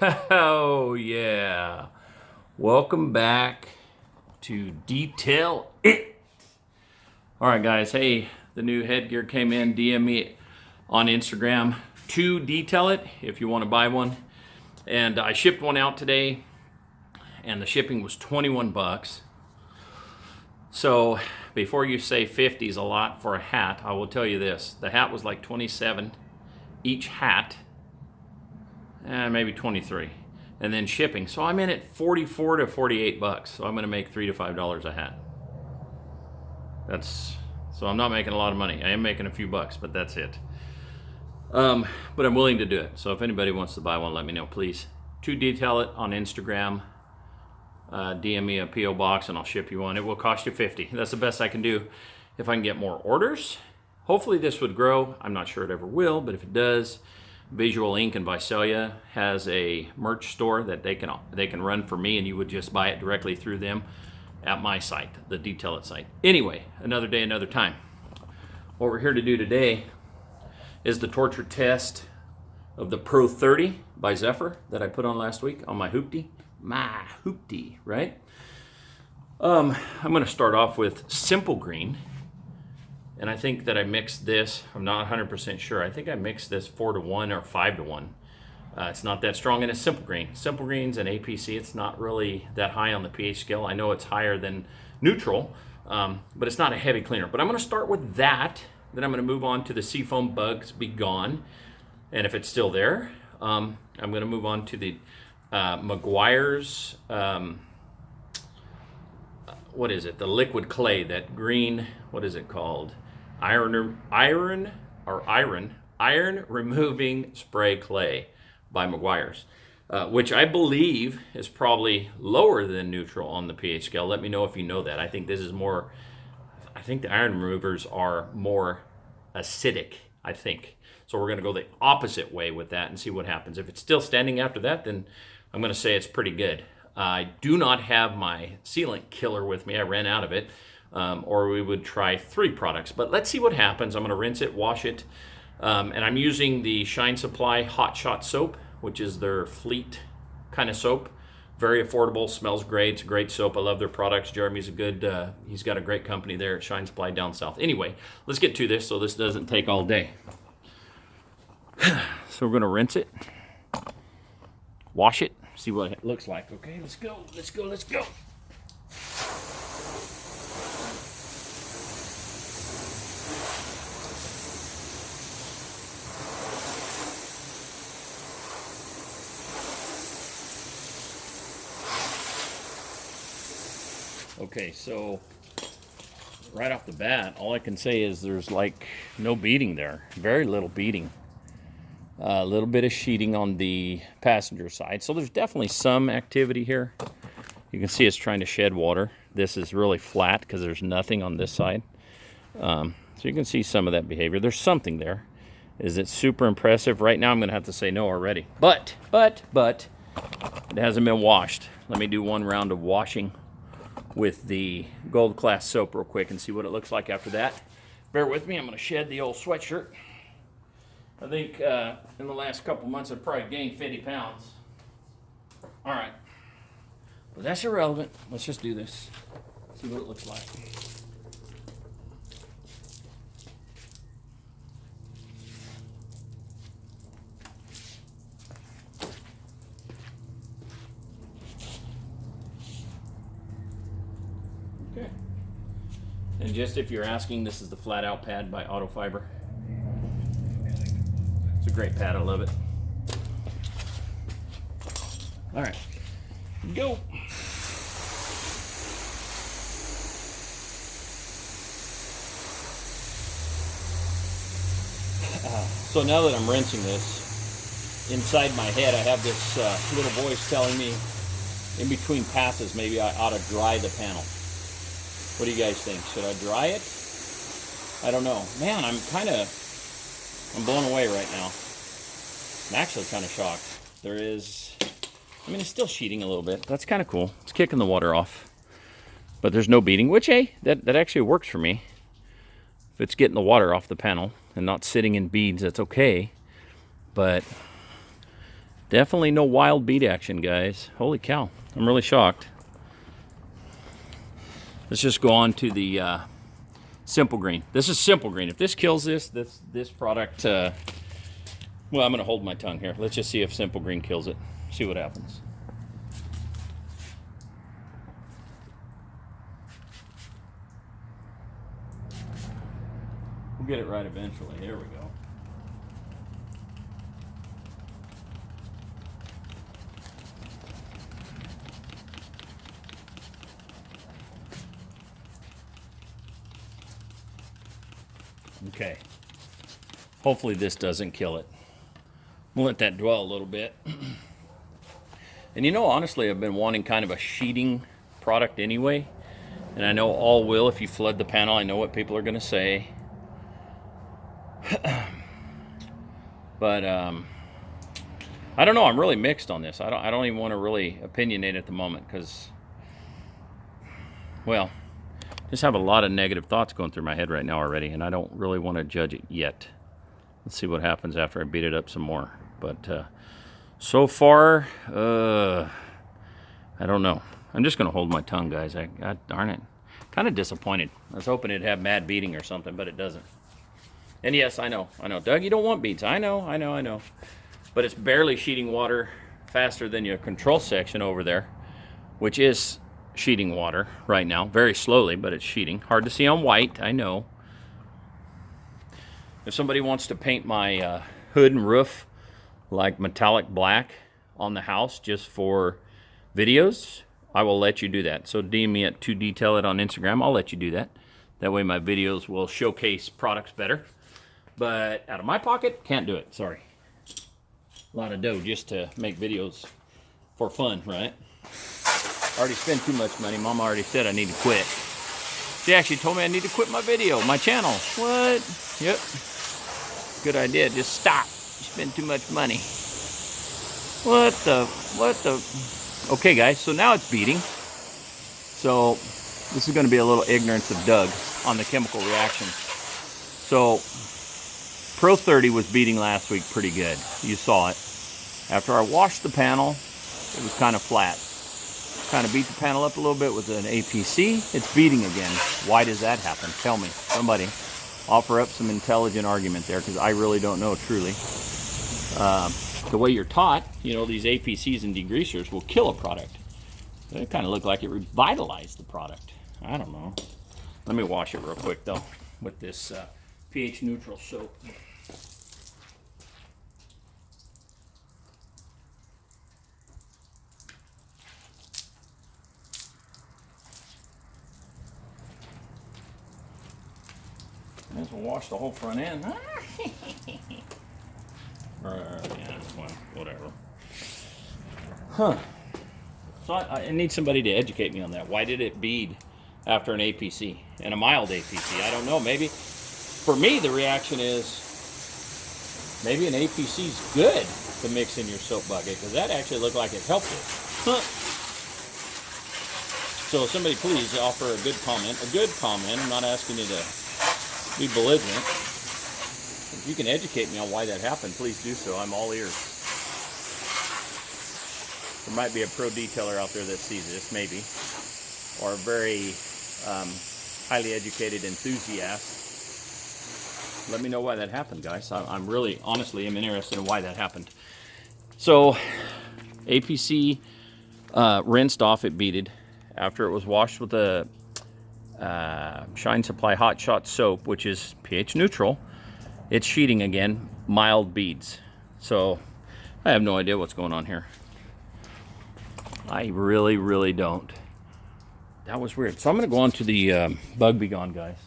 Oh, yeah. Welcome back to Detail It. All right, guys. Hey, the new headgear came in. DM me on Instagram to detail it if you want to buy one. And I shipped one out today, and the shipping was 21 bucks. So before you say 50 is a lot for a hat, I will tell you this. The hat was like 27 each hat. Maybe 23, and then shipping. So I'm in at 44 to 48 bucks. So I'm going to make $3 to $5 a hat. So I'm not making a lot of money. I am making a few bucks, but that's it. But I'm willing to do it. So if anybody wants to buy one, let me know, please. To detail it on Instagram, DM me a PO box, and I'll ship you one. It will cost you 50. That's the best I can do. If I can get more orders, hopefully this would grow. I'm not sure it ever will, but if it does, Visual Ink in Visalia has a merch store that they can run for me, and you would just buy it directly through them at my site, the Detail It site. Anyway, another day, another time. What we're here to do today is the torture test of the Pro30 by Zephyr that I put on last week on my hoopty. Right? I'm going to start off with simple green. And I think that I mixed this, I'm not 100% sure. I think I mixed this 4 to 1 or 5 to 1. It's not that strong, and it's simple green. Simple greens and APC, it's not really that high on the pH scale. I know it's higher than neutral, but it's not a heavy cleaner. But I'm going to start with that. Then I'm going to move on to the Seafoam Bugs Be Gone. And if it's still there, I'm going to move on to the Meguiar's, what is it? The liquid clay, that green, what is it called? Iron removing spray clay by Meguiar's, which I believe is probably lower than neutral on the pH scale. Let me know if you know that. I think this is more, I think the iron removers are more acidic, I think. So we're going to go the opposite way with that and see what happens. If it's still standing after that, then I'm going to say it's pretty good. I do not have my sealant killer with me. I ran out of it. Or we would try 3 products. But let's see what happens. I'm going to rinse it, wash it. And I'm using the Shine Supply Hot Shot soap, which is their fleet kind of soap. Very affordable, smells great. It's a great soap. I love their products. Jeremy's he's got a great company there at Shine Supply down south. Anyway, let's get to this so this doesn't take all day. So we're going to rinse it, wash it, see what it looks like. Okay, let's go. Okay, so right off the bat, all I can say is there's like no beading there. Very little beading. A little bit of sheeting on the passenger side. So there's definitely some activity here. You can see it's trying to shed water. This is really flat because there's nothing on this side. So you can see some of that behavior. There's something there. Is it super impressive? Right now I'm going to have to say no already. But, it hasn't been washed. Let me do one round of washing with the Gold Class soap real quick and see what it looks like after that. Bear with me. I'm going to shed the old sweatshirt. I think in the last couple months I've probably gained 50 pounds. All right. But that's irrelevant. Let's just do this. See what it looks like. Okay. And just if you're asking, this is the Flat Out Pad by Auto Fiber. It's a great pad, I love it. All right, go. So now that I'm rinsing this, inside my head I have this little voice telling me in between passes maybe I ought to dry the panel. What do you guys think? Should I dry it? I don't know. Man, I'm blown away right now. I'm actually kind of shocked. It's still sheeting a little bit. That's kind of cool. It's kicking the water off. But there's no beading, which, hey, that actually works for me. If it's getting the water off the panel and not sitting in beads, that's okay. But Definitely no wild bead action, guys. Holy cow, I'm really shocked. Let's just go on to the Simple Green. This is Simple Green. If this kills this product, well, I'm gonna hold my tongue here. Let's just see if Simple Green kills it. See what happens. We'll get it right eventually. There we go. Okay. Hopefully this doesn't kill it. We'll let that dwell a little bit. And you know, honestly, I've been wanting kind of a sheeting product anyway. And I know all will if you flood the panel. I know what people are going to say. But I don't know. I'm really mixed on this. I don't even want to really opinionate at the moment because, well, just have a lot of negative thoughts going through my head right now already, and I don't really want to judge it yet. Let's see what happens after I beat it up some more. But so far, I don't know. I'm just going to hold my tongue, guys. God darn it. Kind of disappointed. I was hoping it'd have mad beating or something, but it doesn't. And yes, I know. Doug, you don't want beads. I know. But it's barely sheeting water faster than your control section over there, which is sheeting water right now. Very slowly, but it's sheeting. Hard to see on white, I know. If somebody wants to paint my hood and roof like metallic black on the house just for videos, I will let you do that. So DM me at To Detail It on Instagram. I'll let you do that. That way my videos will showcase products better. But out of my pocket, can't do it. Sorry. A lot of dough just to make videos for fun, right? Already spent too much money. Mama already said I need to quit. She actually told me I need to quit my channel. What? Yep. Good idea. Just stop. You spend too much money. What the? Okay, guys. So now it's beating. So this is going to be a little ignorance of Doug on the chemical reaction. So Pro30 was beating last week pretty good. You saw it. After I washed the panel, it was kind of flat. Kind of beat the panel up a little bit with an APC. It's beating again. Why does that happen? Tell me. Somebody offer up some intelligent argument there, because I really don't know truly. The way you're taught, you know, these APCs and degreasers will kill a product. It kind of looked like it revitalized the product. I don't know. Let me wash it real quick though with this pH neutral soap. This will wash the whole front end. Yeah, well, whatever. Huh. So I need somebody to educate me on that. Why did it bead after an APC? And a mild APC? I don't know. Maybe, for me, the reaction is maybe an APC is good to mix in your soap bucket, because that actually looked like it helped it. Huh. So somebody please offer a good comment. A good comment. I'm not asking you to be belligerent. If you can educate me on why that happened, please do so. I'm all ears. There might be a pro detailer out there that sees this, maybe, or a very highly educated enthusiast. Let me know why that happened, guys. I'm really, honestly, am interested in why that happened. So, APC rinsed off, it beaded. After it was washed with a Shine Supply Hot Shot soap, which is pH neutral, it's sheeting again, mild beads. So I have no idea what's going on here. I really don't. That was weird. So I'm going to go on to the Bug Be Gone, guys.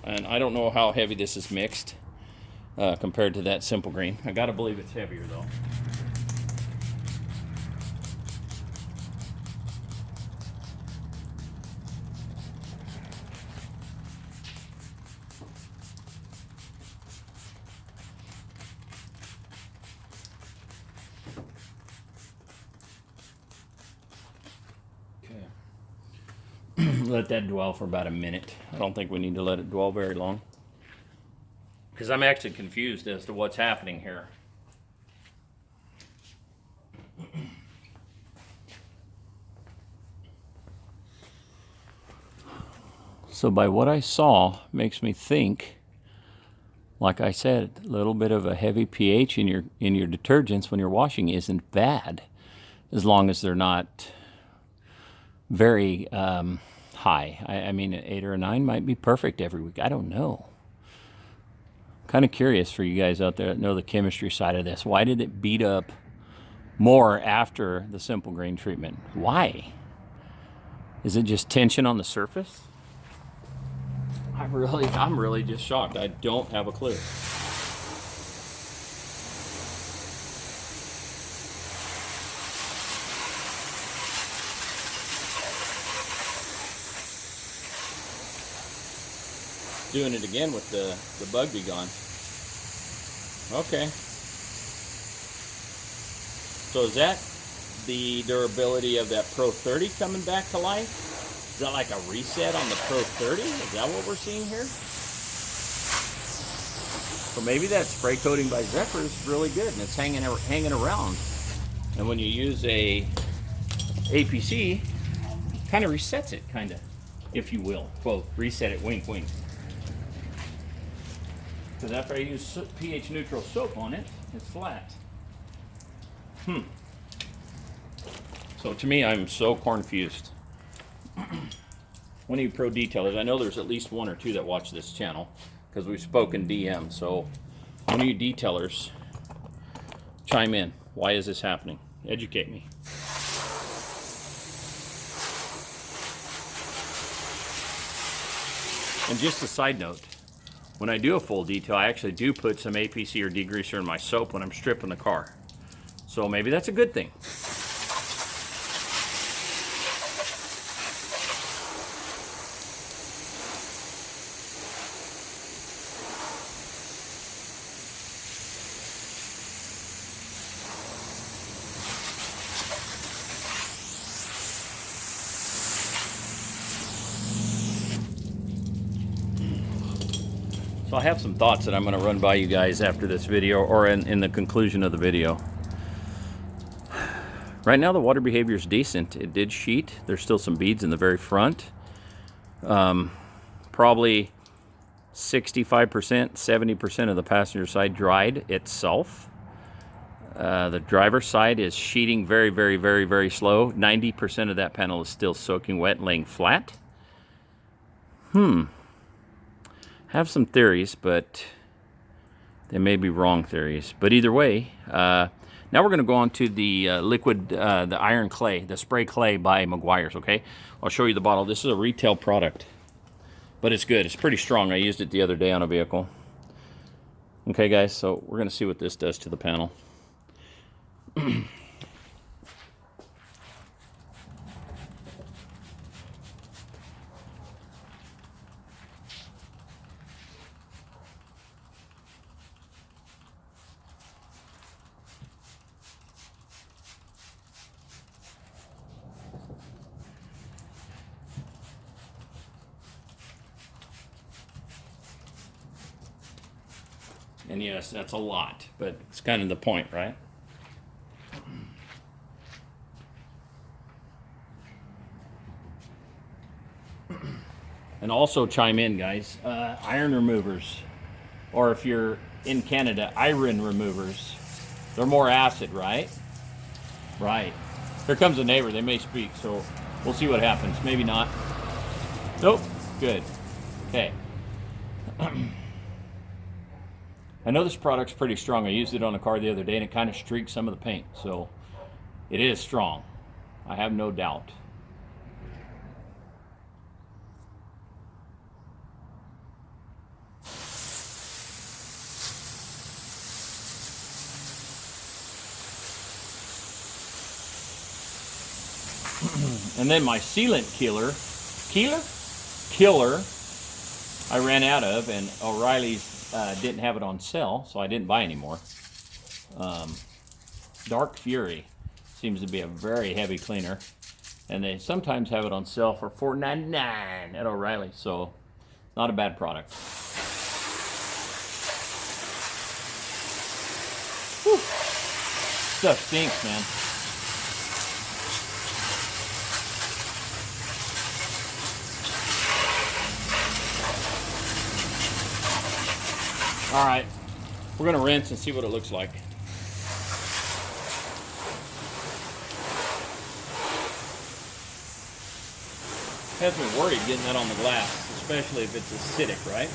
And I don't know how heavy this is mixed compared to that Simple Green. I got to believe it's heavier though. Let that dwell for about a minute. I don't think we need to let it dwell very long, because I'm actually confused as to what's happening here. So by what I saw, makes me think, like I said, a little bit of a heavy pH in your detergents when you're washing isn't bad, as long as they're not very high. I mean, an 8 or a 9 might be perfect every week. I don't know. Kind of curious for you guys out there that know the chemistry side of this. Why did it beat up more after the simple grain treatment? Why? Is it just tension on the surface? I'm really just shocked. I don't have a clue. Doing it again with the bug be gone. Okay. So is that the durability of that Pro 30 coming back to life? Is that like a reset on the Pro 30? Is that what we're seeing here? So maybe that spray coating by Zephyr is really good and it's hanging around. And when you use a APC, kind of resets it, kind of, if you will. Quote, reset it, wink, wink. Because after I use pH neutral soap on it, it's flat. So to me, I'm so confused. One of you pro detailers, I know there's at least 1 or 2 that watch this channel because we've spoken DM. So one of you detailers, chime in. Why is this happening? Educate me. And just a side note, when I do a full detail, I actually do put some APC or degreaser in my soap when I'm stripping the car. So maybe that's a good thing. So I have some thoughts that I'm going to run by you guys after this video, or in the conclusion of the video. Right now the water behavior is decent. It did sheet. There's still some beads in the very front. Probably 65%, 70% of the passenger side dried itself. The driver's side is sheeting very, very, very, very slow. 90% of that panel is still soaking wet, laying flat. Have some theories, but they may be wrong theories. But either way, now we're going to go on to the liquid, the iron clay, the spray clay by Meguiar's, okay? I'll show you the bottle. This is a retail product, but it's good. It's pretty strong. I used it the other day on a vehicle. Okay, guys, so we're going to see what this does to the panel. And yes, that's a lot, but it's kind of the point, right? And also chime in, guys, iron removers, or if you're in Canada, iron removers, they're more acid, right? Right. Here comes a neighbor. They may speak, so we'll see what happens. Maybe not. Nope. Good. Okay. I know this product's pretty strong. I used it on a car the other day and it kind of streaked some of the paint. So it is strong. I have no doubt. And then my sealant killer, I ran out of, and O'Reilly's didn't have it on sale, so I didn't buy any more. Dark Fury seems to be a very heavy cleaner, and they sometimes have it on sale for $4.99 at O'Reilly, so not a bad product. Whew. Stuff stinks, man. All right, we're gonna rinse and see what it looks like. Has me worried getting that on the glass, especially if it's acidic, right?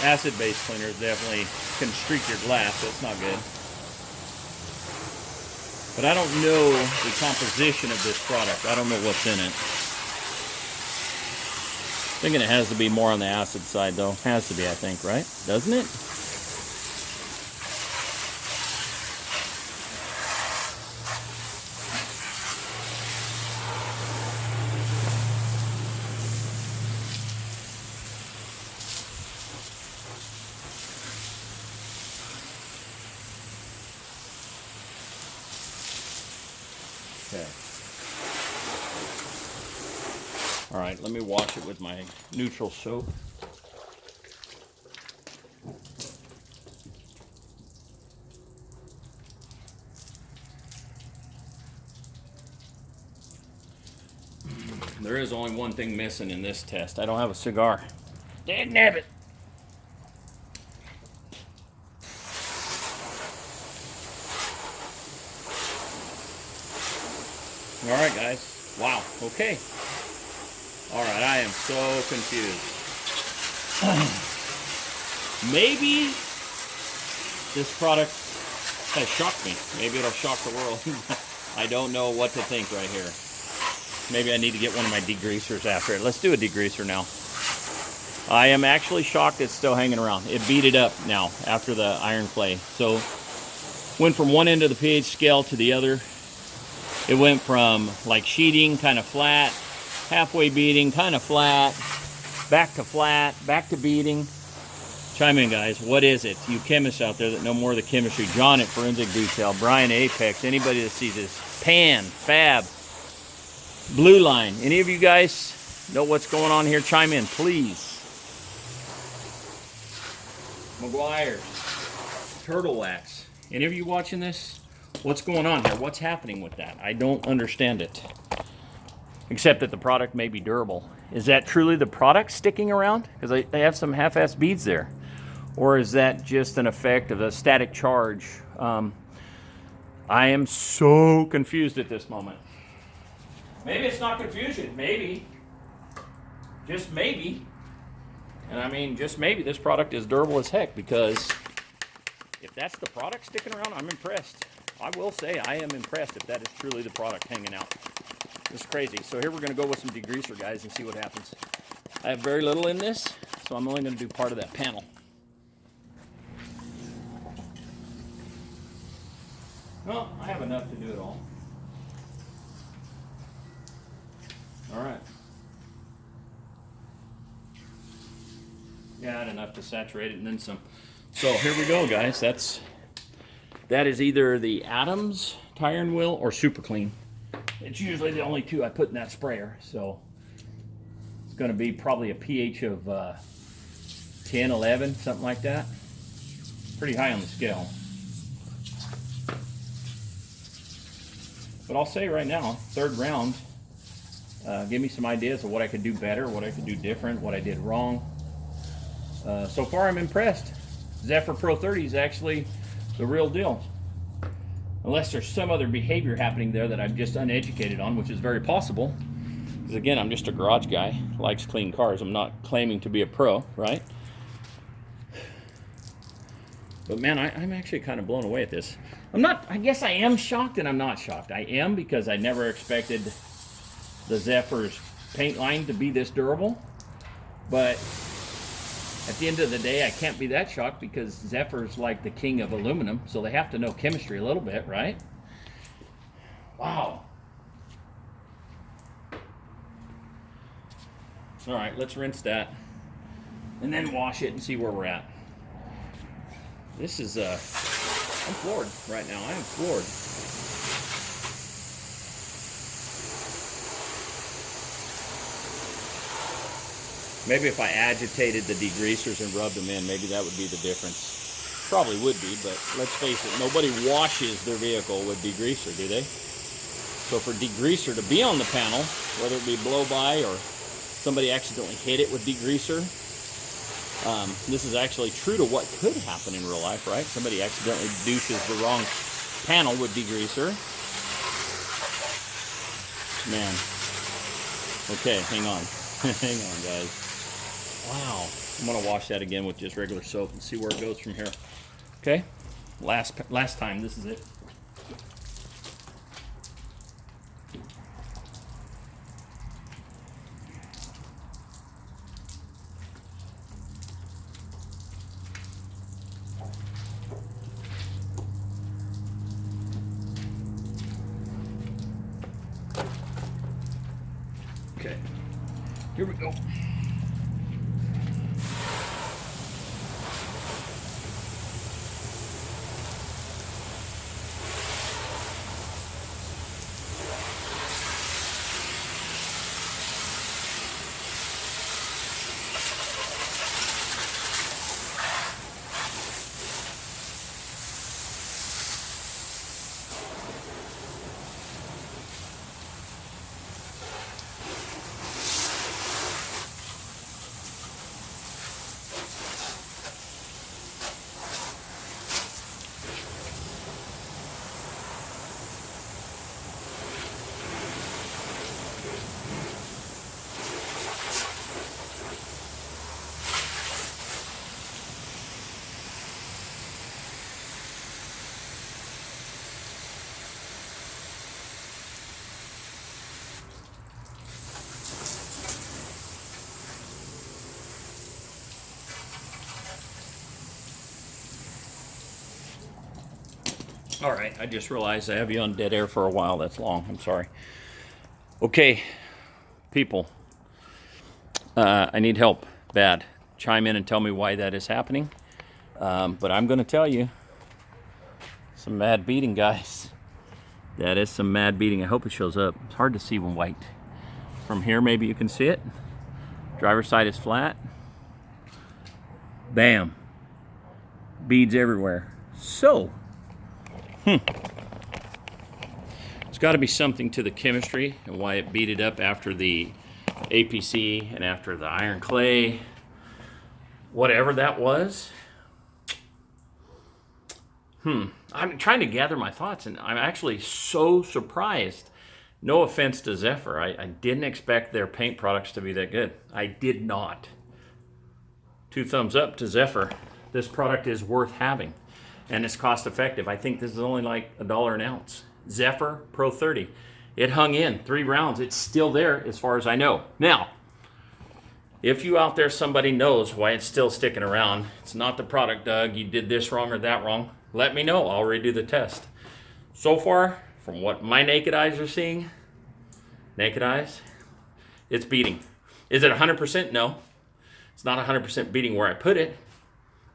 Acid-based cleaners definitely can streak your glass. That's not good. But I don't know the composition of this product. I don't know what's in it. Thinking it has to be more on the acid side, though. Has to be, I think, right? Doesn't it? Okay. All right, let me wash it with my neutral soap. There is only one thing missing in this test. I don't have a cigar. Dagnabbit! All right, guys. Wow. Okay. All right, I am so confused. Maybe this product has shocked me. Maybe it'll shock the world. I don't know what to think right here. Maybe I need to get one of my degreasers after it. Let's do a degreaser now. I am actually shocked it's still hanging around. It beat it up now after the iron clay. So went from one end of the pH scale to the other. It went from like sheeting, kind of flat, halfway beating, kind of flat, back to beating. Chime in, guys. What is it? You chemists out there that know more of the chemistry. John at Forensic Detail, Brian Apex, anybody that sees this. Pan, Fab, Blue Line. Any of you guys know what's going on here? Chime in, please. McGuire's, Turtle Wax. Any of you watching this? What's going on here? What's happening with that? I don't understand it. Except that the product may be durable. Is that truly the product sticking around? Because they have some half-assed beads there. Or is that just an effect of a static charge? I am so confused at this moment. Maybe it's not confusion. Maybe. Just maybe. And I mean, just maybe this product is durable as heck, because if that's the product sticking around, I'm impressed. I will say I am impressed if that is truly the product hanging out. It's crazy. So here we're going to go with some degreaser, guys, and see what happens. I have very little in this, so I'm only going to do part of that panel. Well, I have enough to do it all. All right. Got enough to saturate it and then some. So here we go, guys. That is either the Adams tire and wheel or Super Clean. It's usually the only two I put in that sprayer, so it's going to be probably a pH of 10, 11, something like that. Pretty high on the scale. But I'll say right now, third round, give me some ideas of what I could do better, what I could do different, what I did wrong. So far I'm impressed. Zephyr PRO30 is actually the real deal. Unless there's some other behavior happening there that I'm just uneducated on, which is very possible. Because again, I'm just a garage guy, likes clean cars. I'm not claiming to be a pro, right? But man, I'm actually kind of blown away at this. I guess I am shocked and I'm not shocked. I am, because I never expected the Zephyr's paint line to be this durable. But at the end of the day, I can't be that shocked, because Zephyr's like the king of aluminum, so they have to know chemistry a little bit, right? Wow. All right, let's rinse that and then wash it and see where we're at. This is, I'm floored right now. I am floored. Maybe if I agitated the degreasers and rubbed them in, maybe that would be the difference. Probably would be, but let's face it, nobody washes their vehicle with degreaser, do they? So for degreaser to be on the panel, whether it be blow by or somebody accidentally hit it with degreaser, This is actually true to what could happen in real life, right? Somebody accidentally douches the wrong panel with degreaser. Man. Okay, hang on. Hang on, guys. Wow. I'm going to wash that again with just regular soap and see where it goes from here. Okay? Last time, this is it. Okay, here we go. All right, I just realized I have you on dead air for a while. That's long. I'm sorry. Okay, people, I need help bad. Chime in and tell me why that is happening. But I'm going to tell you, some mad beating, guys. That is some mad beating. I hope it shows up. It's hard to see when white. From here, maybe you can see it. Driver's side is flat. Bam. Beads everywhere. So, There's got to be something to the chemistry and why it beaded up after the APC and after the iron clay, whatever that was. I'm trying to gather my thoughts, and I'm actually so surprised. No offense to Zephyr. I didn't expect their paint products to be that good. I did not. 2 thumbs up to Zephyr. This product is worth having. And it's cost effective. I think this is only like $1 an ounce. Zephyr PRO30. It hung in 3 rounds. It's still there as far as I know. Now, if you out there, somebody knows why it's still sticking around, it's not the product, Doug. You did this wrong or that wrong. Let me know. I'll redo the test. So far, from what my naked eyes are seeing, naked eyes, it's beating. Is it 100%? No. It's not 100% beating where I put it,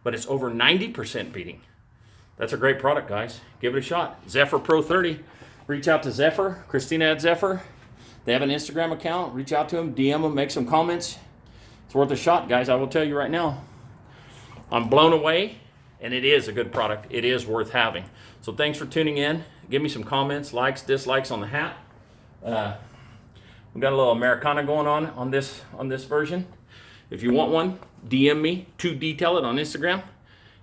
but it's over 90% beating. That's a great product, guys. Give it a shot. Zephyr PRO30. Reach out to Zephyr, Christina at Zephyr. They have an Instagram account. Reach out to them, DM them, make some comments. It's worth a shot, guys. I will tell you right now. I'm blown away, and it is a good product. It is worth having. So thanks for tuning in. Give me some comments, likes, dislikes on the hat. We've got a little Americana going on this version. If you want one, DM me to detail it on Instagram,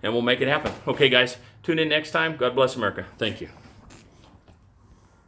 and we'll make it happen. Okay, guys. Tune in next time. God bless America. Thank you.